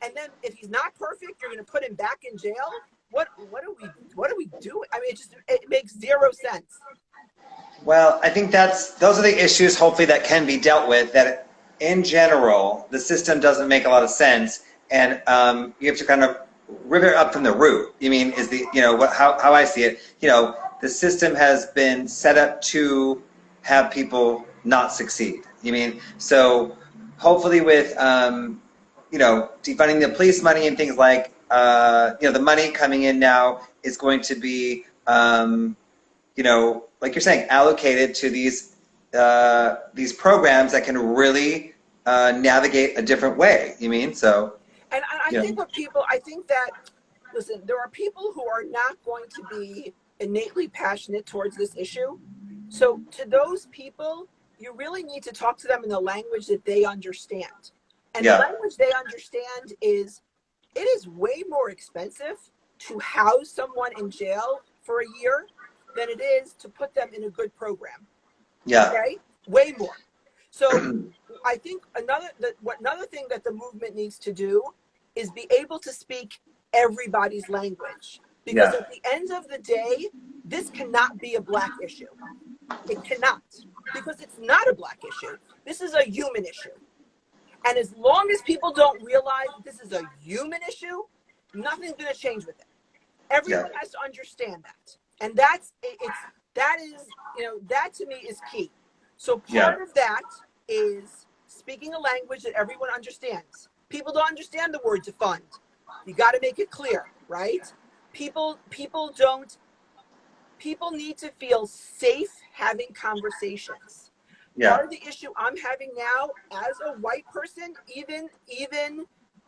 and then if he's not perfect, you're going to put him back in jail. What do we do? I mean, it makes zero sense. Well, I think those are the issues hopefully that can be dealt with, that in general the system doesn't make a lot of sense, and you have to kind of rip it up from the root. Is the how I see it, the system has been set up to have people not succeed. So hopefully with defunding the police money and things like the money coming in now is going to be like you're saying, allocated to these programs that can really navigate a different way. So. And I think listen, there are people who are not going to be innately passionate towards this issue. So to those people, you really need to talk to them in the language that they understand. And the language they understand is, it is way more expensive to house someone in jail for a year than it is to put them in a good program. Okay? Way more. So I think another thing that the movement needs to do is be able to speak everybody's language. Because at the end of the day, this cannot be a Black issue. It cannot. Because it's not a Black issue. This is a human issue. And as long as people don't realize this is a human issue, nothing's going to change with it. Everyone has to understand that. And that to me is key. So part of that is speaking a language that everyone understands. People don't understand the word defund. You got to make it clear, right? People need to feel safe having conversations. Part of the issue I'm having now as a white person, even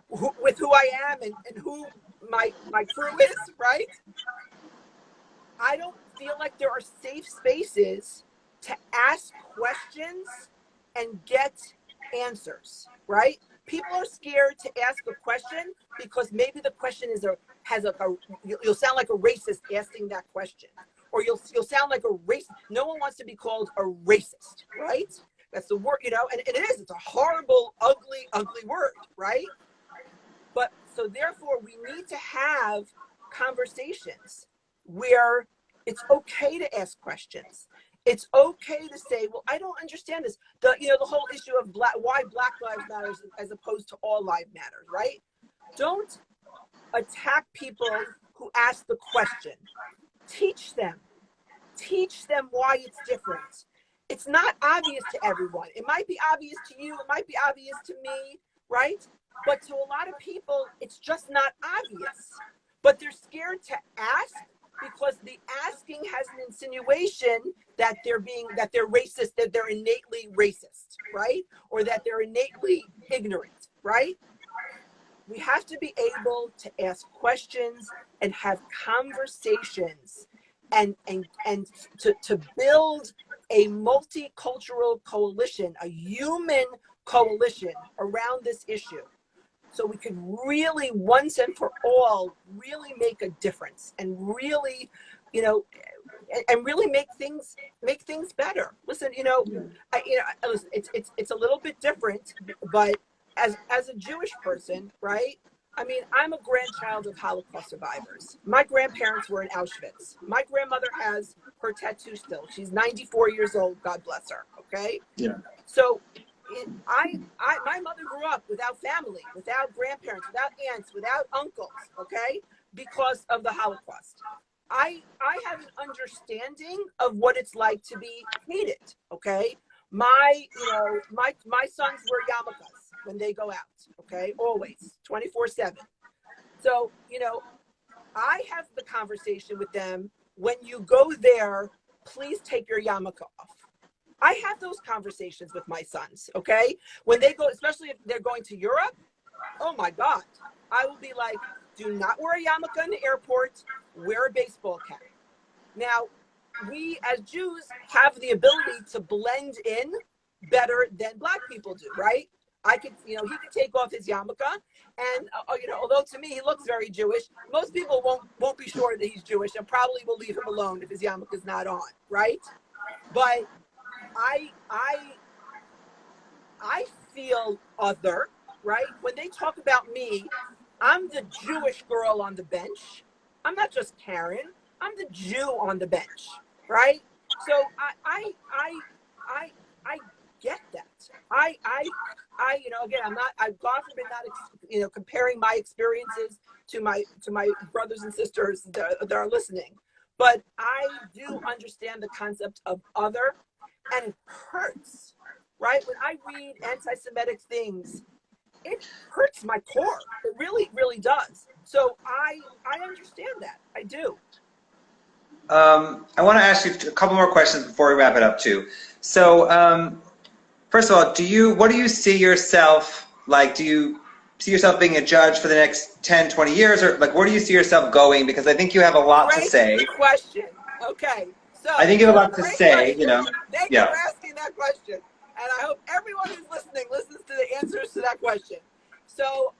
with who I am and who my crew is, right? I don't feel like there are safe spaces to ask questions and get answers, right? people are scared to ask a question because maybe the question you'll sound like a racist asking that question, or you'll sound like a racist. No one wants to be called a racist, right? That's the word, and it is. It's a horrible, ugly, ugly word, right? But so therefore, we need to have conversations where it's okay to ask questions. It's okay to say, well, I don't understand this. The whole issue of why Black Lives Matter as opposed to all lives matters, right? Don't attack people who ask the question. Teach them why it's different. It's not obvious to everyone. It might be obvious to you. It might be obvious to me, right? But to a lot of people, it's just not obvious. But they're scared to ask because the asking has an insinuation that they're racist, that they're innately racist, right? Or that they're innately ignorant, right? We have to be able to ask questions and have conversations and to build a multicultural coalition, a human coalition around this issue. So we can really, once and for all, really make a difference and really, and really make things better. Listen, listen, it's a little bit different, but as a Jewish person, right? I mean, I'm a grandchild of Holocaust survivors. My grandparents were in Auschwitz. My grandmother has her tattoo still. She's 94 years old. God bless her. Okay. Yeah. So my mother grew up without family, without grandparents, without aunts, without uncles, okay, because of the Holocaust. I have an understanding of what it's like to be hated, okay? My sons wear yarmulkes when they go out, okay, always, 24/7. So, I have the conversation with them. When you go there, please take your yarmulke off. I have those conversations with my sons, okay? When they go, especially if they're going to Europe, oh my God, I will be like, do not wear a yarmulke in the airport, wear a baseball cap. Now, we as Jews have the ability to blend in better than Black people do, right? He could take off his yarmulke, and although to me he looks very Jewish, most people won't be sure that he's Jewish and probably will leave him alone if his yarmulke is not on, right? But I feel other, right? When they talk about me, I'm the Jewish girl on the bench. I'm not just Karen. I'm the Jew on the bench, right? So I get that. Again, I'm God forbid not, comparing my experiences to my brothers and sisters that are listening, but I do understand the concept of other. And it hurts, right? When I read anti-Semitic things, it hurts my core. It really, really does. So I understand that. I do. I want to ask you a couple more questions before we wrap it up too. So first of all, what do you see yourself, like, do you see yourself being a judge for the next 10, 20 years? Or like, where do you see yourself going? Because I think you have a lot to say. Great question. Okay. So I think you have a lot to say, Thank you for asking that question. And I hope everyone who's listening listens to the answers to that question. So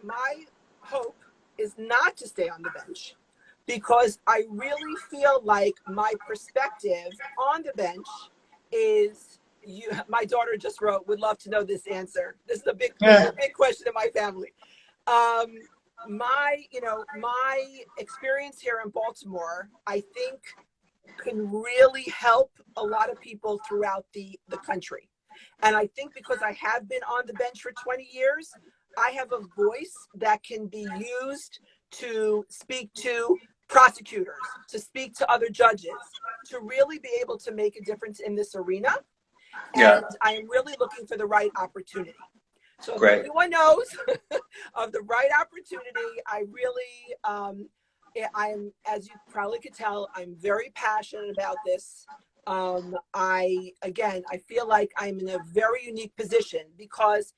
my hope is not to stay on the bench because I really feel like my perspective on the bench is, my daughter just wrote, would love to know this answer. This is a big question in my family. My experience here in Baltimore, I think, can really help a lot of people throughout the country. And I think because I have been on the bench for 20 years, I have a voice that can be used to speak to prosecutors, to speak to other judges, to really be able to make a difference in this arena. And I am really looking for the right opportunity. So if anyone knows of the right opportunity, I really, I'm, as you probably could tell, I'm very passionate about this. I feel like I'm in a very unique position because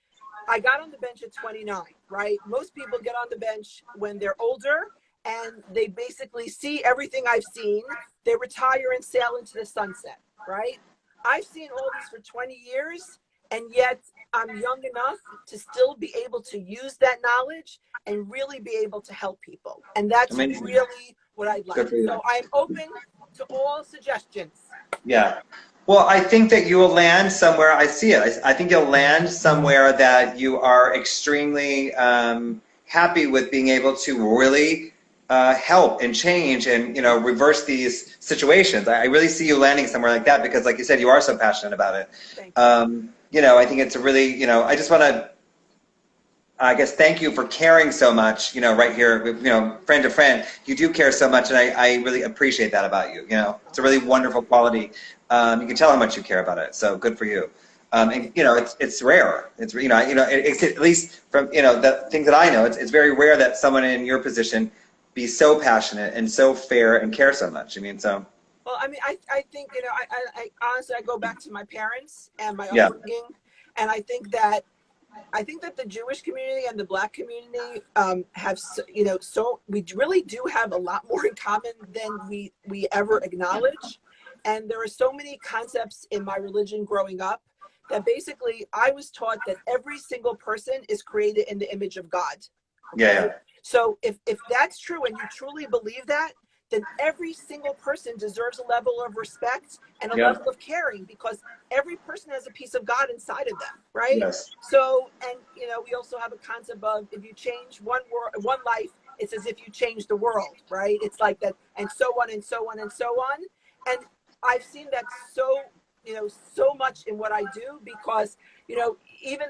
I got on the bench at 29, right? Most people get on the bench when they're older and they basically see everything I've seen. They retire and sail into the sunset, right? I've seen all this for 20 years, and yet I'm young enough to still be able to use that knowledge and really be able to help people. And that's Amazing. really what I'd like. So I'm open to all suggestions. Yeah. Well, I think that you will land somewhere. I see it. I think you'll land somewhere that you are extremely happy with being able to really help and change and, you know, reverse these situations. I really see you landing somewhere like that because, like you said, you are so passionate about it. Thank you. You know, I think it's a really, you know, I just want to, I guess, thank you for caring so much, you know, right here, you know, friend to friend. You do care so much, and I really appreciate that about you. You know, it's a really wonderful quality. You can tell how much you care about it, so good for you. And, you know, it's rare. It's, it's at least from, you know, the things that I know, it's very rare that someone in your position be so passionate and so fair and care so much. I mean, so. Well, I mean, I think, you know, I honestly, I go back to my parents and my Yeah. upbringing, and I think that the Jewish community and the Black community have, you know, so we really do have a lot more in common than we ever acknowledge. And there are so many concepts in my religion growing up that basically I was taught that every single person is created in the image of God. Okay? Yeah. So if that's true and you truly believe that, then every single person deserves a level of respect and a level of caring, because every person has a piece of God inside of them, right? Yes. So, and you know, we also have a concept of if you change one life, it's as if you change the world, right? It's like that, and so on and so on and so on. And I've seen that so, you know, so much in what I do, because, you know, even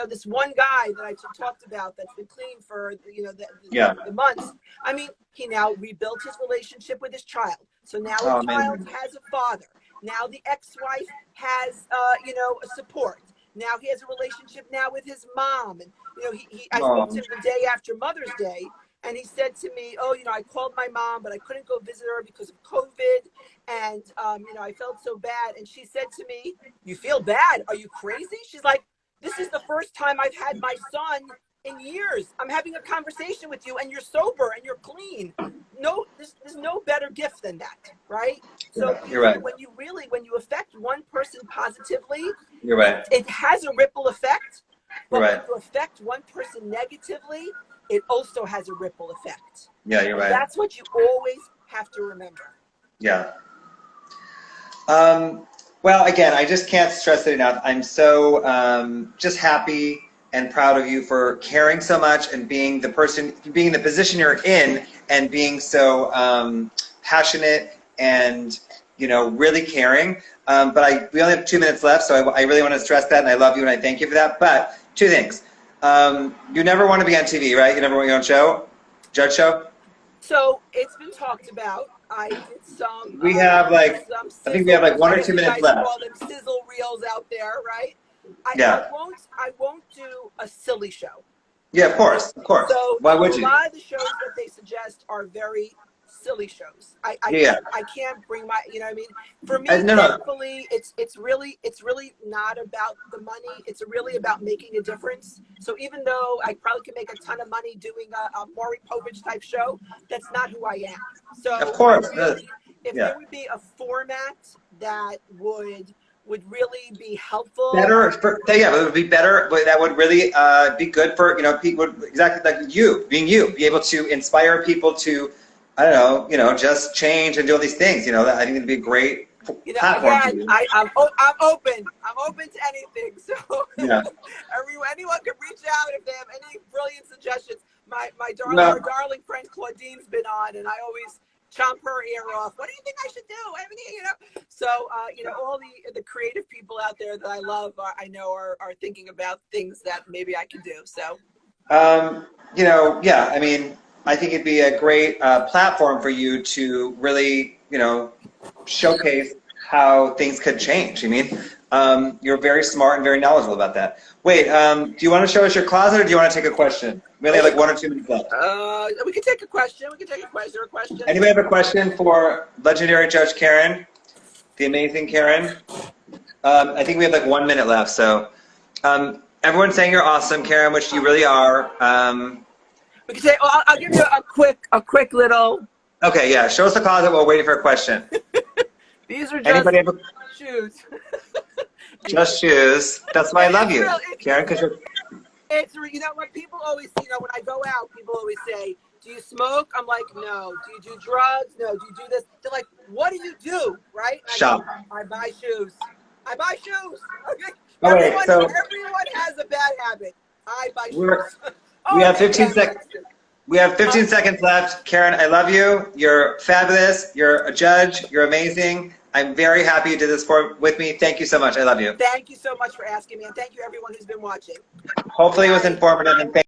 this one guy that I talked about that's been clean for, you know, the months. I mean, he now rebuilt his relationship with his child. So now his child has a father. Now the ex-wife has, you know, a support. Now he has a relationship now with his mom. And, you know, I spoke to him the day after Mother's Day, and he said to me, oh, you know, I called my mom, but I couldn't go visit her because of COVID. And, you know, I felt so bad. And she said to me, you feel bad? Are you crazy? She's like, this is the first time I've had my son in years. I'm having a conversation with you and you're sober and you're clean. No, there's no better gift than that, right? So you're right. when you affect one person positively, You're right. It has a ripple effect. But Right. when you affect one person negatively, it also has a ripple effect. Yeah, you're right. That's what you always have to remember. Yeah. Well, again, I just can't stress it enough. I'm so just happy and proud of you for caring so much and being the position you're in, and being so passionate and, you know, really caring. But we only have 2 minutes left, so I really want to stress that, and I love you and I thank you for that. But two things. You never want to be on TV, right? You never want your own show? Judge show? So it's been talked about. I did some. We have like, I think we have like 1 or 2 minutes left. Call them sizzle reels out there, right? Yeah. I won't do a silly show. Yeah, of course, of course. So why would you? A lot of the shows that they suggest are very silly shows. I can't bring my, you know what I mean? For me, thankfully, it's really not about the money. It's really about making a difference. So even though I probably could make a ton of money doing a Maury Povich type show, that's not who I am. So of course, if there would be a format that would really be helpful. Better for, it would be better, but that would really be good for, you know, people, exactly like you, be able to inspire people to, I don't know, you know, just change and do all these things. You know, I think it'd be a great platform for you. I'm open. I'm open to anything. So yeah. anyone can reach out if they have any brilliant suggestions. My our darling friend Claudine's been on, and I always chomp her ear off. What do you think I should do? I mean, you know. So you know, all the creative people out there that I love, I know are thinking about things that maybe I can do. So. You know, yeah. I mean, I think it'd be a great platform for you to really, you know, showcase how things could change. I mean, you're very smart and very knowledgeable about that. Wait, do you want to show us your closet, or do you want to take a question? We only have like 1 or 2 minutes left. We can take a question. Anybody have a question for legendary Judge Karen, the amazing Karen? I think we have like 1 minute left. So everyone's saying you're awesome, Karen, which you really are. We can say, I'll give you a quick little. Okay, yeah. Show us the closet while waiting for a question. These are just Anybody have shoes. Just shoes. That's why I love you, Karen, because you're... You know what, people always, you know, when I go out, people always say, do you smoke? I'm like, no. Do you do drugs? No. Do you do this? They're like, what do you do? Right? Shop. I buy shoes. I buy shoes. Okay. Oh, wait, Everyone has a bad habit. I buy shoes. We have 15 seconds. We have 15 seconds left. Karen, I love you. You're fabulous. You're a judge. You're amazing. I'm very happy you did this with me. Thank you so much. I love you. Thank you so much for asking me, and thank you everyone who's been watching. Hopefully it was informative, and thank